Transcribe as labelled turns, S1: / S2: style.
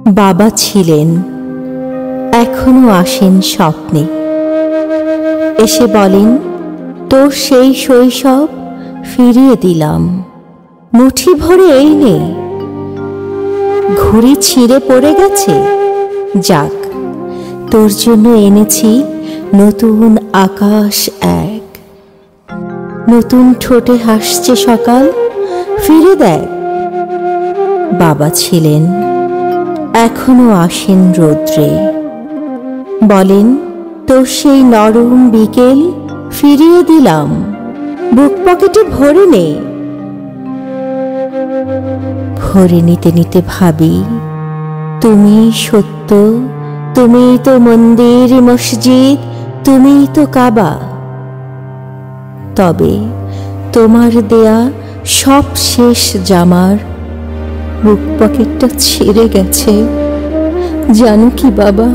S1: বাবা ছিলেন, এখনো আসেন স্বপ্নে, এসে বলেন তোর সেই শৈশব ফিরিয়ে দিলাম, মুঠি ভরে এই নে। ঘুড়ি ছিঁড়ে পড়ে গেছে, যাক তোর জন্য এনেছি নতুন আকাশ এক। নতুন ঠোঁটে হাসছে সকাল, ফিরে দেখ। বাবা ছিলেন, এখনো আসেন রৌদ্রে, বলেন তোর সেই নরম বিকেল ফিরিয়ে দিলাম, বুক পকেটে ভরে নে। ভরে নিতে নিতে ভাবি তুমি সত্য, তুমিই তো মন্দির মসজিদ, তুমিই তো কাবা। তবে তোমার দেয়া সব শেষ জামার বুক পকেটটা ছিঁড়ে গেছে, জানো কি বাবা?